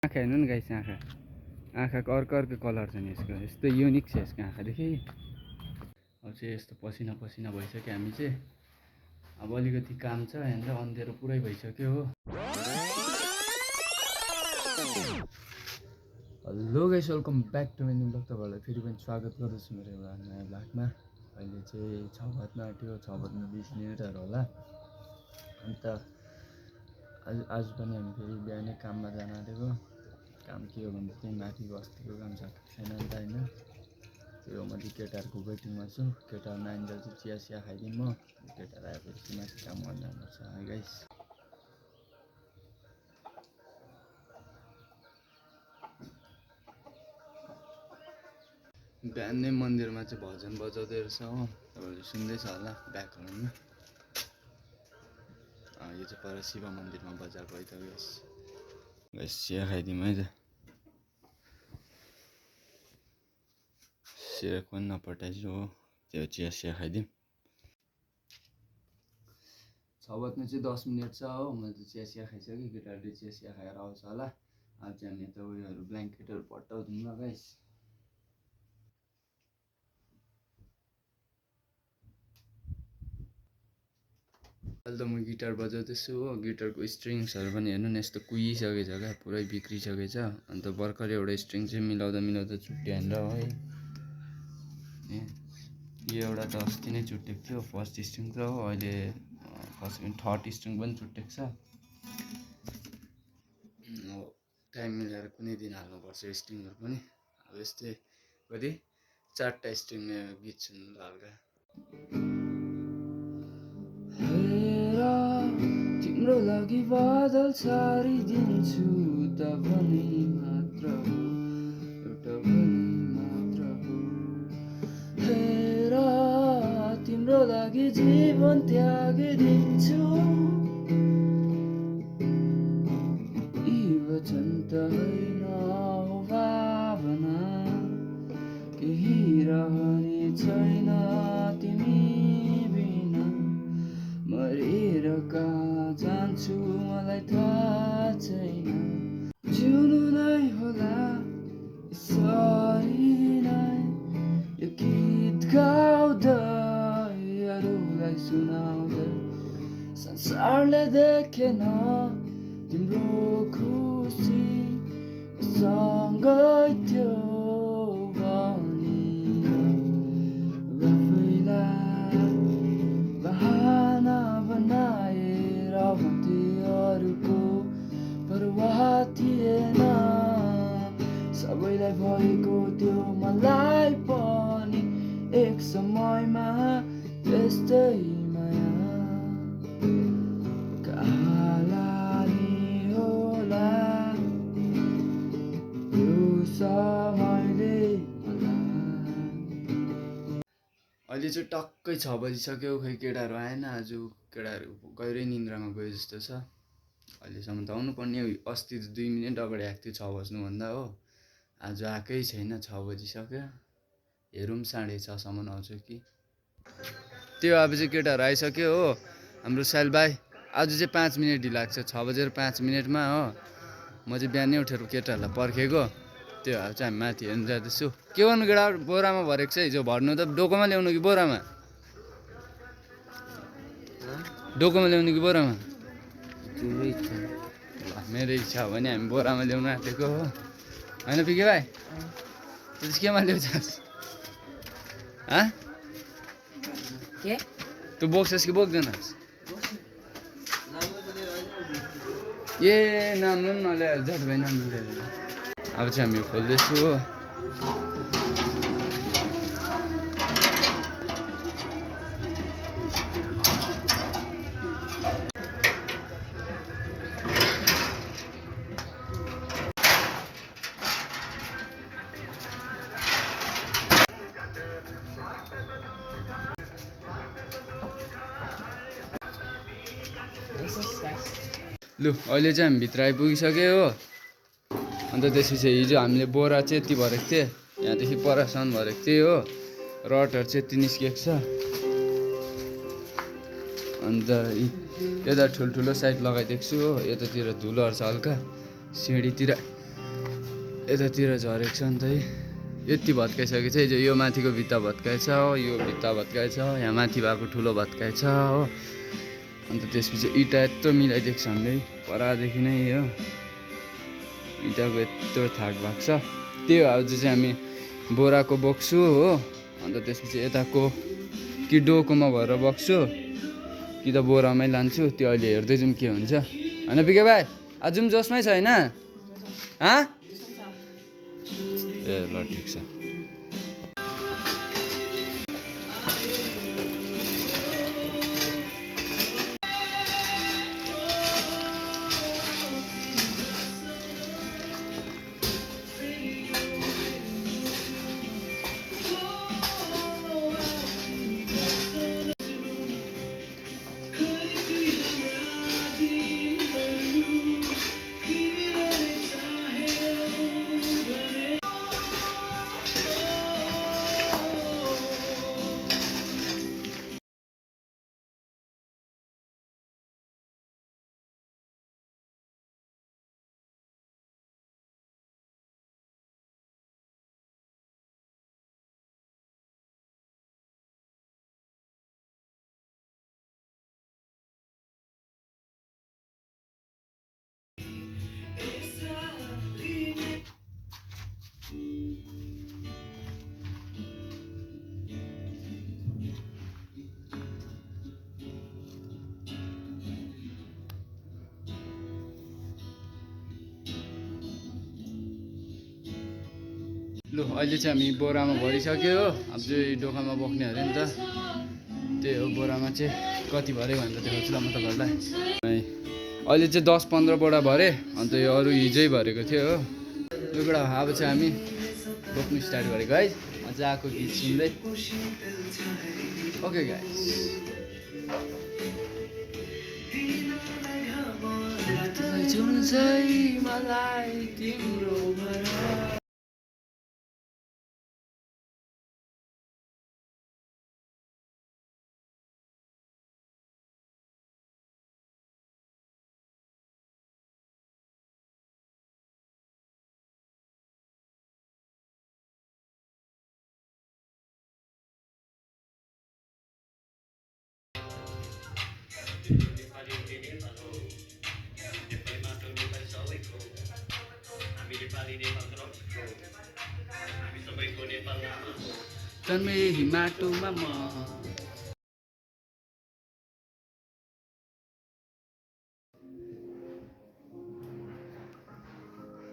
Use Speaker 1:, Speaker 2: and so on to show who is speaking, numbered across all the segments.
Speaker 1: आँखा हेर्नु नि गाइस, आँखाको अर्को कलर छ नि यसको, यस्तो युनिक छ यसको आँखादेखि। अब चाहिँ यस्तो पसिना भइसक्यो हामी चाहिँ। अब अलिकति काम छ, यहाँनिर अँध्यारो पुरै भइसक्यो हो। Hello guys, welcome back to my new blog. तपाईँहरूलाई फेरि पनि स्वागत गर्दछु मेरो एउटा नयाँ ब्लगमा। अहिले चाहिँ 6 बज्न आँट्यो, 6 बज्न 20 मिनटहरू होला। अन्त आज पनि हामी फेरि बिहानै काममा जान आँटेको। काम के हो भने चाहिँ माथि बस्तीको काम सकेको छैन अन्त होइन, त्यो माथि केटाहरूको वेटिङमा छु। केटाहरू नआइन्जेल चाहिँ चिया खाइदिउँ म। केटाहरू आएपछि माथि काम गर्न जानुपर्छ है गाइस। बिहानै मन्दिरमा चाहिँ भजन बजाउँदै रहेछ हो, तपाईँहरूले सुन्दैछ होला ब्याकग्राउन्डमा। यो चाहिँ पर शिव मन्दिरमा बजाएको है त गाइस। चिया खाइदिउँ है त। सिरक पनि नपठाइछु हो, त्यो चिया खाइदिउँ। 6 बज्नु चाहिँ 10 मिनट छ हो। मैले त चिया खाइसकेँ, केटाहरूले चिया खाएर आउँछ होला। अब चाहिँ हामी यता उयोहरू ब्ल्याङ्केटहरू पट्टाउँदैछौँ ल गाइस। अहिले त म गिटार बजाउँदैछु हो। गिटारको स्ट्रिङ्सहरू पनि हेर्नु न, यस्तो कुहिसकेको छ क्या, पुरै बिग्रिसकेको छ। अन्त भर्खर एउटा स्ट्रिङ चाहिँ मिलाउँदा चुट्टियो है। यो एउटा त अस्ति नै चुट्टेको थियो, फर्स्ट स्ट्रिङ त हो। अहिले थर्ड स्ट्रिङ पनि चुट्टेको छ। टाइम मिलाएर कुनै दिन हाल्नुपर्छ स्ट्रिङहरू पनि। अब यस्तै कति 4टा स्ट्रिङमा गीत सुन्नु ल हल्का। तिम्रो लागि बादल छाडिदिन्छु त भने मात्र हो, एउटा भने मात्र हो। हेर तिम्रो लागि जीवन त्यागिदिन्छु, यी वचन त होइन हो भावना, केही रहने छैन तिमी बिना। मरेर कहाँ जान्छु मलाई थाहा छैन, जिउनु नै होला यसरी नै। यो गीत गाउँदै अरूलाई सुनाउँदै, संसारले देखेन तिम्रो खुसी सँगै थियो भनी। आफैलाई बहाना बनाएर भन्थे अरूको परवाह थिएन। सबैलाई भएको त्यो मलाई पनि एक समयमा त्यस्तै माया। कहाँ लाने होला यो समयले मलाई। अहिले चाहिँ टक्कै 6 बजिसक्यो, खै केटाहरू आएन आज। केटाहरू गहिरै निन्द्रामा गयो जस्तो छ। अहिलेसम्म त आउनु पर्ने हो, अस्ति 2 मिनट अगाडि आएको थियो 6 बज्नुभन्दा हो। आज आएकै छैन, 6 बजिसक्यो। हेरौँ 6:30सम्म आउँछ कि। त्यो अब चाहिँ केटाहरू आइसक्यो हो। हाम्रो साइल भाइ आज चाहिँ 5 मिनट ढिलो लाग्छ, 6:05 हो। म चाहिँ बिहानै उठेर केटाहरूलाई पर्खेको। त्यो अब चाहिँ हामी माथि हेर्नु जाँदैछु। के गर्नु केटा, बोरामा भरेको छ हिजो भर्नु त। डोकोमा ल्याउनु कि बोरामा? डोकोमा ल्याउनु कि बोरामा? तिम्रो इच्छा। ल मेरो इच्छा हो भने हामी बोरामा ल्याउनु आँटेको हो होइन पिके भाइ? त्यो चाहिँ केमा ल्याउँछस्? के तँ बोक्छस् कि बोक्दैनस्? ए नाम्नु पनि नल्याएर झट भाइ नाम्नु ल्याएर। अब चाहिँ हामी खोल्दैछु हो। लु अहिले चाहिँ हामी भित्र आइपुगिसक्यो हो। अन्त त्यसपछि हिजो हामीले बोरा चाहिँ यति भरेको थिएँ, यहाँदेखि परसम्म भरेको थिएँ हो। रडहरू चाहिँ यति निस्किएको छ। अन्त यता ठुल्ठुलो साइड लगाइदिएको छु हो। यतातिर धुलोहरू छ हल्का, सिँढीतिर यतातिर झरेको छ नि त है, यति भत्काइसकेको छ है। यो माथिको भित्ता भत्काएछ हो, यो भित्ता भत्काएछ, यहाँ माथि भएको ठुलो भत्काएछ हो। अन्त त्यसपछि इँटा यत्रो मिलाइदिएको छ हामीले परादेखि नै हो, इँटाको यत्रो थाक भएको छ। त्यो आज चाहिँ हामी बोराको बोक्छु हो। अन्त त्यसपछि यताको कि डोकोमा भएर बोक्छु कि त बोरामै लान्छु, त्यो अहिले हेर्दै जाउँ के हुन्छ होइन पिके भाइ। आज जाउँ जसमै छ होइन? ए ल ठिक छ। लु अहिले चाहिँ हामी बोरामा भरिसक्यो हो। अब चाहिँ डोकामा बोक्ने अरे नि त, त्यही हो। बोरामा चाहिँ कति भऱ्यो भनेर देखाउँछु ल म तपाईँहरूलाई। अहिले चाहिँ 10-15 बोरा भरे, अन्त यो अरू हिजै भरेको थियो हो। यो कुरा अब चाहिँ हामी बोक्नु स्टार्ट गरेको है, मजाको गीत सुन्दै। ओके गाइस, मलाई तिम्रो जन्मे हिमाटोमा म।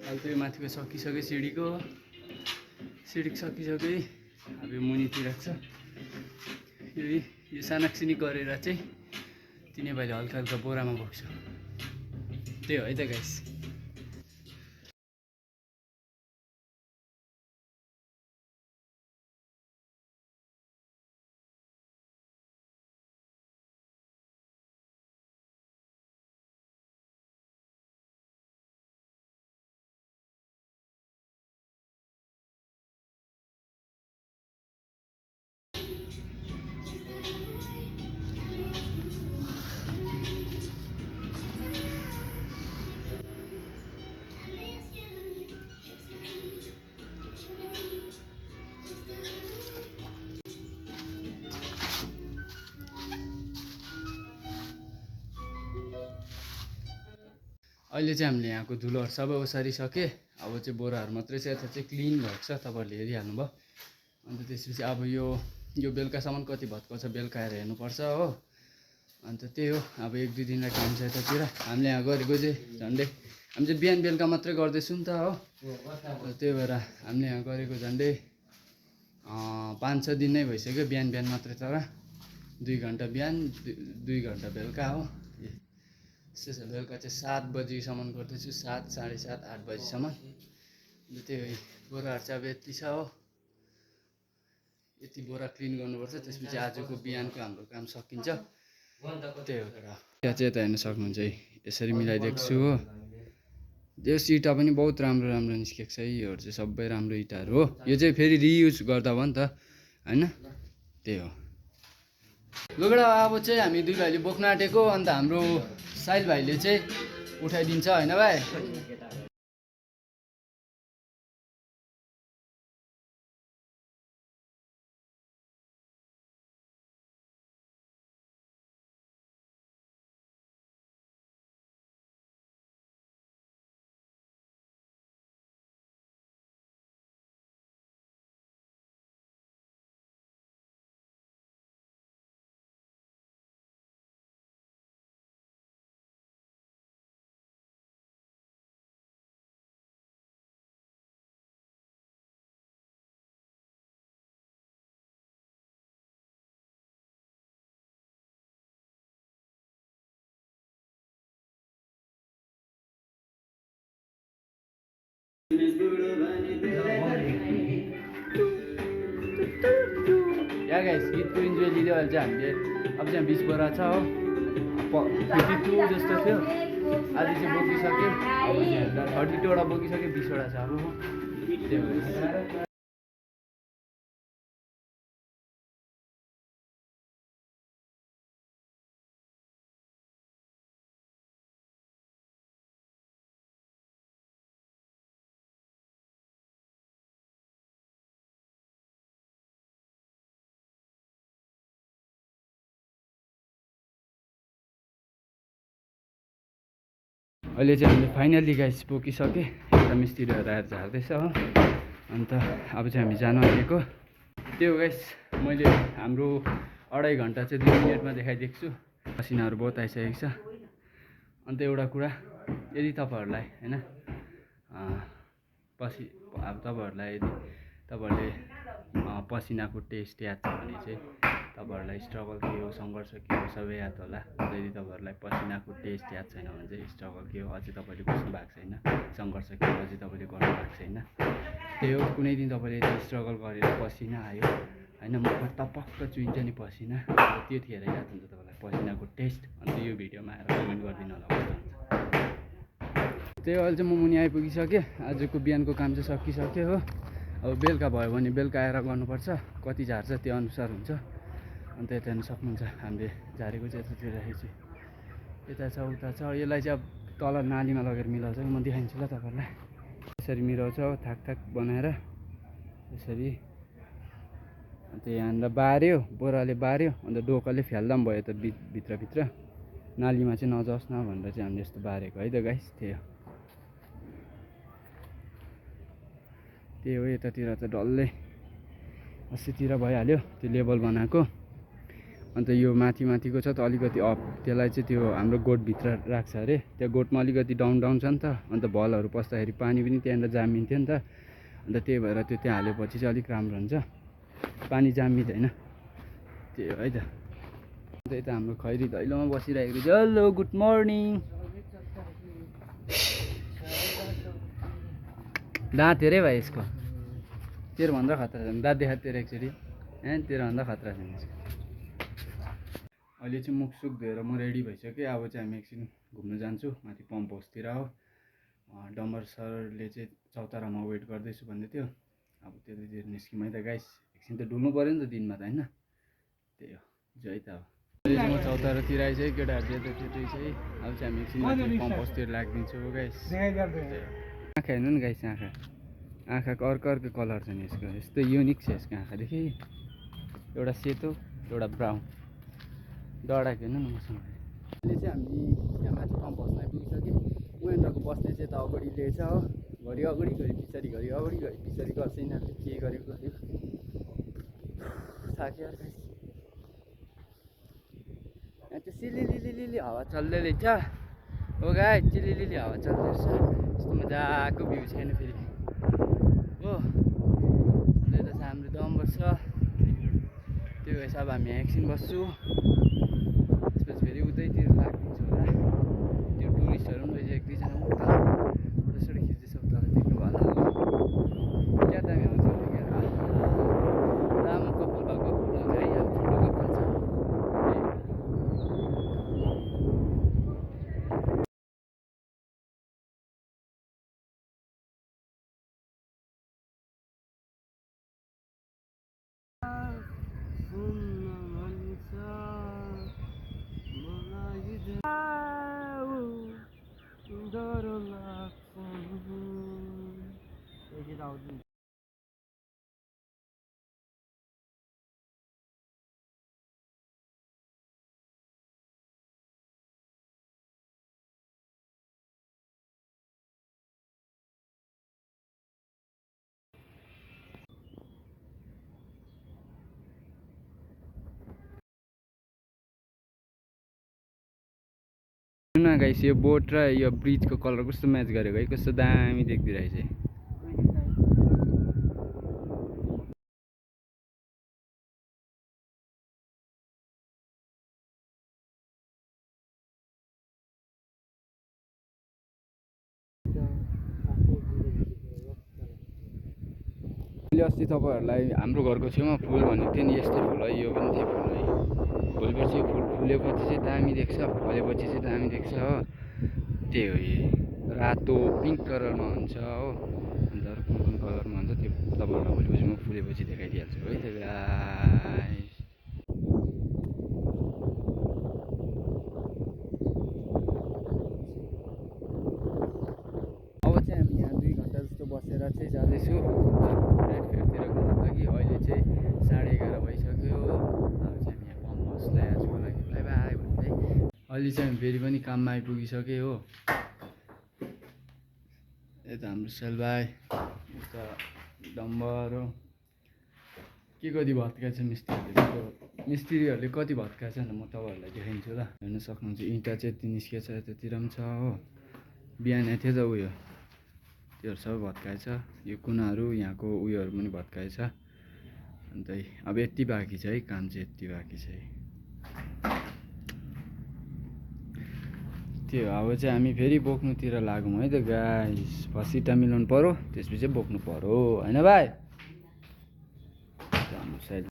Speaker 1: अहिले त यो माथिको सकिसक्यो, सिँढीको सकिसक्यो। अब यो मुनितिर छ, यो सानाक्सिनी गरेर चाहिँ तिनी भाइले हल्का हल्का बोरामा बोक्छु। त्यही हो है त गाइस। अहिले चाहिँ हामीले यहाँको धुलोहरू सबै ओसारिसके। अब चाहिँ बोराहरू मात्रै छ, यता चाहिँ क्लिन भएको छ, तपाईँहरूले हेरिहाल्नु भयो। अन्त त्यसपछि अब यो बेलुकासम्म कति भत्काउँछ बेलुका आएर हेर्नुपर्छ हो। अन्त त्यही हो, अब 1-2 दिनलाई काम छ यतातिर। हामीले यहाँ गरेको चाहिँ झन्डै हामी चाहिँ बिहान बेलुका मात्रै गर्दैछौँ नि त हो। त्यही भएर हामीले यहाँ गरेको झन्डै 5-6 दिन नै भइसक्यो, बिहान मात्रै। तर 2 घन्टा बिहान 2 घन्टा बेलुका हो। त्यसो बेलुका चाहिँ 7 बजीसम्म गर्दैछु, 7, 7:30, 8 बजीसम्म। अन्त त्यही बोराहरू चाहिँ अब यति छ हो, यति बोरा क्लिन गर्नुपर्छ। त्यसपछि आजको बिहानको हाम्रो काम सकिन्छ। त्यही हो कुरा। त्यहाँ चाहिँ यता हेर्न सक्नुहुन्छ है, यसरी मिलाइदिएको छु हो। यस इँटा पनि बहुत राम्रो राम्रो निस्केको छ है, योहरू चाहिँ सबै राम्रो इँटाहरू हो। यो चाहिँ फेरि रियुज गर्दा भयो नि त होइन, त्यही हो। लुगडा अब चाहिँ हामी 2 भाइले बोक्न आँटेको, अन्त हाम्रो साहिल भाइले चाहिँ उठाइदिन्छ होइन भाइ। या गाइस गीतको इन्जोय लिँदै अहिले चाहिँ हामीले अब चाहिँ 20 बोरा छ हो 52 जस्तो थियो आज चाहिँ बोकिसक्यो अब चाहिँ 32 वटा बोकिसक्यो 20 वटा छ अब त्यही भएर अहिले चाहिँ हामीले फाइनली गाइस बोकिसकेँ एउटा मिस्त्रीहरू आएर झार्दैछ हो अन्त अब चाहिँ हामी जानु आँटेको त्यो गाइस मैले हाम्रो 2.5 घन्टा चाहिँ 2 मिनटमा देखाइदिएको छु पसिनाहरू बहुत आइसकेको छ अन्त एउटा कुरा यदि तपाईँहरूलाई हैन अब तपाईँहरूलाई यदि तपाईँहरूले पसिनाको टेस्ट याद छ भने चाहिँ तपाईँहरूलाई स्ट्रगल के हो सङ्घर्ष के हो सबै याद होला यदि तपाईँहरूलाई पसिनाको टेस्ट याद छैन भने चाहिँ स्ट्रगल के हो अझै तपाईँले बुझ्नु भएको छैन सङ्घर्ष के हो अझै तपाईँले गर्नु भएको छैन त्यही हो कुनै दिन तपाईँले यदि स्ट्रगल गरेर पसिना आयो होइन मुखमा टपक्क चुइन्छ नि पसिना त्यतिखेर याद हुन्छ तपाईँलाई पसिनाको टेस्ट अन्त यो भिडियोमा आएर कमेन्ट गरिदिनु होला कस्तो हुन्छ त्यही अहिले चाहिँ म मुनि आइपुगिसकेँ आजको बिहानको काम चाहिँ सकिसक्यो हो अब बेलुका भयो भने बेलुका आएर गर्नुपर्छ कति झार्छ त्यो अनुसार हुन्छ अन्त यता हेर्नु सक्नुहुन्छ हामीले झारेको चाहिँ यतातिर राखेको छु यता छ उता छ यसलाई चाहिँ अब तल नालीमा लगेर मिलाउँछ म देखाइदिन्छु ल तपाईँहरूलाई यसरी मिलाउँछ थाक थाक बनाएर यसरी अन्त यहाँनिर बार्यो बोराले बार्यो अन्त डोकाले फ्याल्दा पनि भयो त भित्रभित्र नालीमा चाहिँ नजाओस् न भनेर चाहिँ हामीले यस्तो बारेको है त गाइस त्यही हो यतातिर त डल्लै अस्तितिर भइहाल्यो त्यो लेबल बनाएको अन्त यो माथिको छ त अलिकति अप त्यसलाई चाहिँ त्यो हाम्रो गोठभित्र राख्छ अरे त्यहाँ गोठमा अलिकति डाउन छ नि त अन्त भलहरू पस्दाखेरि पानी पनि त्यहाँनिर जामिन्थ्यो नि त अन्त त्यही भएर त्यो त्यहाँ हालेपछि चाहिँ अलिक राम्रो हुन्छ पानी जामिँदैन त्यही हो है त अन्त यता हाम्रो खैरी दैलोमा बसिरहेको छ हेलो गुड मर्निङ दाँत हेरे भाइ यसको तेरोभन्दा खतरा छ दाँत देखा तेरो एकचोटि तेरोभन्दा खतरा छैन यसको अहिले चाहिँ मुखसुख धोएर म रेडी भइसकेँ अब चाहिँ हामी एकछिन घुम्न जान्छु माथि पम्प हाउसतिर हो डम्बर सरले चाहिँ चौतारामा वेट गर्दैछु भन्दै थियो अब त्यतातिर निस्क्यौँ है त गाइस एकछिन त डुल्नु पऱ्यो नि त दिनमा त होइन त्यही हो जय त अब अहिले चाहिँ म चौतारातिर आइसकेँ केटाहरू त्यतातिर चाहिँ अब चाहिँ हामी एकछिन माथि पम्प हाउसतिर लाग्दिन्छौँ गाइस आँखा हेर्नु नि गाइस आँखाको अर्को कलर छ नि यसको यस्तो युनिक छ यसको आँखादेखि एउटा सेतो एउटा ब्राउन डढाएको हेर्नु न मसँग अहिले चाहिँ हामी यहाँ माथि पम्प हाउसमा आइपुगिसक्यौँ उनीहरूको बस्ने चाहिँ त अगाडि लिएछ हो घरि अगाडि घरि पछाडि घरि अगाडि घरि पछाडि गर्छ यिनीहरूले के गरेको थाक्यो गाइस यहाँ त्यो सिलिलिलिली हावा चल्दै रहेछ हो गाइस चिलिलिली हावा चल्दै रहेछ यस्तो मजाको भ्यू छैन फेरि हो यता चाहिँ हाम्रो डम्बर छ त्यो हिसाब हामी एकछिन बस्छु त्यसपछि फेरि उतैतिर लाग्दिन्छ होला त्यो टुरिस्टहरू पनि रहेछ 1-2 जना उता फोटोसोटो खिच्दैछ उता देख्नु भयो होला क्या दामी आउँछ राम्रो कपाल भएको फुल आउँछ है अब छोटो कपाल छ न गाइस यो बोट र यो ब्रिजको कलर कस्तो म्याच गरेको है कस्तो दामी देखिरहेछ अस्ति तपाईँहरूलाई हाम्रो घरको छेउमा फुल भनेको थिएँ नि, यस्तै फुल है, यो पनि थियो फुल है। भोलिपर्सि फुल फुलेपछि चाहिँ दामी देख्छ, फलेपछि चाहिँ दामी देख्छ हो। त्यही हो, यही रातो पिङ्क कलरमा हुन्छ हो। अन्त अरू कुन कुन कलरमा हुन्छ त्यो तपाईँहरूलाई भोलिपर्सि म फुलेपछि देखाइदिइहाल्छु है। त्यो गाइस अब चाहिँ हामी यहाँ 2 घन्टा जस्तो बसेर चाहिँ जाँदैछु नाइट फेयरतिर घुम्नु लागि। अहिले चाहिँ 11:30 भइसक्यो हो। अब चाहिँ हामी यहाँ फर्म हाउसलाई आजको लागि बाई बाई भन्दै अहिले चाहिँ हामी फेरि पनि काममा आइपुगिसक्यो हो। यता हाम्रो सेल भाइ, यता डम्बर हो। के कति भत्काएछ मिस्त्रीहरूले कति भत्काएछ नि म तपाईँहरूलाई देखाइदिन्छु ल। हेर्न सक्नुहुन्छ इँटा चाहिँ यति निस्केछ, यतातिर पनि छ हो। बिहान थियो त उयो, त्योहरू सबै भत्काएछ। यो कुनाहरू यहाँको उयोहरू पनि भत्काएछ। अन्त अब यति बाँकी छ है, काम चाहिँ यति बाँकी छ है। त्यो अब चाहिँ हामी फेरि बोक्नुतिर लागौँ है त गाइस। फर्स्ट इँटा मिलाउनु पऱ्यो, त्यसपछि बोक्नु पऱ्यो होइन भाइ। हाम्रो साइड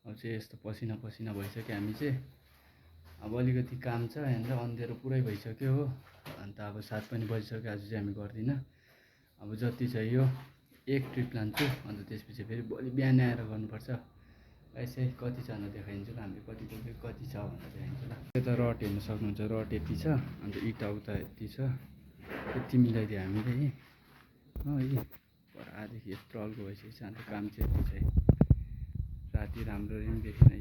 Speaker 1: अब चाहिँ यस्तो पसिना भइसक्यो हामी चाहिँ। अब अलिकति काम छ यहाँनिर, अँध्यारो पुरै भइसक्यो हो। अन्त अब 7 पनि बजिसक्यो। आज चाहिँ हामी गर्दिनँ। अब जति छ यो एक ट्रिप लान्छु, अन्त त्यसपछि फेरि भोलि बिहान आएर गर्नुपर्छ। यसै कति छ भनेर देखाइदिन्छु ल, हामीले कति बोक्यो कति छ भनेर देखाइदिन्छु ल। यता रड हेर्न सक्नुहुन्छ, रड यति छ, अन्त इँटा उता यति छ। यति मिलाइदियो हामीले है हो। परादेखि यत्रो अल्गो भइसकेको छ। अन्त काम चाहिँ यति छ है। राति राम्ररी पनि देखिन है,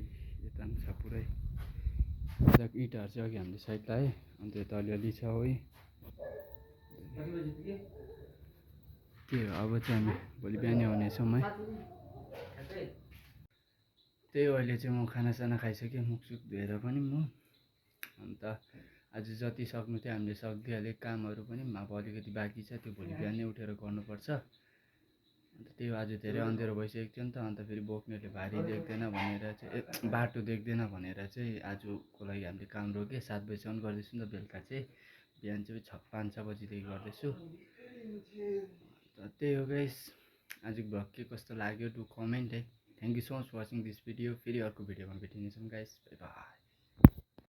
Speaker 1: यता पनि छ पुरै। यताको इँटाहरू चाहिँ अघि हामीले साइड लगाएँ, अन्त यता अलिअलि छ है। त्यही हो, अब चाहिँ हामी भोलि बिहानै आउनेछौँ है। त्यही हो, अहिले चाहिँ म खानासाना खाइसकेँ, मुखसुख धोएर पनि म। अन्त आज जति सक्नु थियो हामीले सकिदिइहाल्यो। कामहरू पनि अब अलिकति बाँकी छ, त्यो भोलि बिहानै उठेर गर्नुपर्छ। अन्त त्यही हो, आज धेरै अँध्यारो भइसकेको थियो नि त। अन्त फेरि बोक्नेहरूले भारी देख्दैन भनेर चाहिँ, बाटो देख्दैन भनेर चाहिँ आजको लागि हामीले काम रोक्यो। 7 बजीसम्म गर्दैछु नि त बेलुका चाहिँ। बिहान चाहिँ 5-6 बजीदेखि गर्दैछु। अन्त त्यही हो गाइस, आजको भ्लग के कस्तो लाग्यो डु कमेन्ट है। Thank you so much for watching this video. फेरि अर्को भिडियोमा भेटिनेछौँ गाइस, बाई बाई।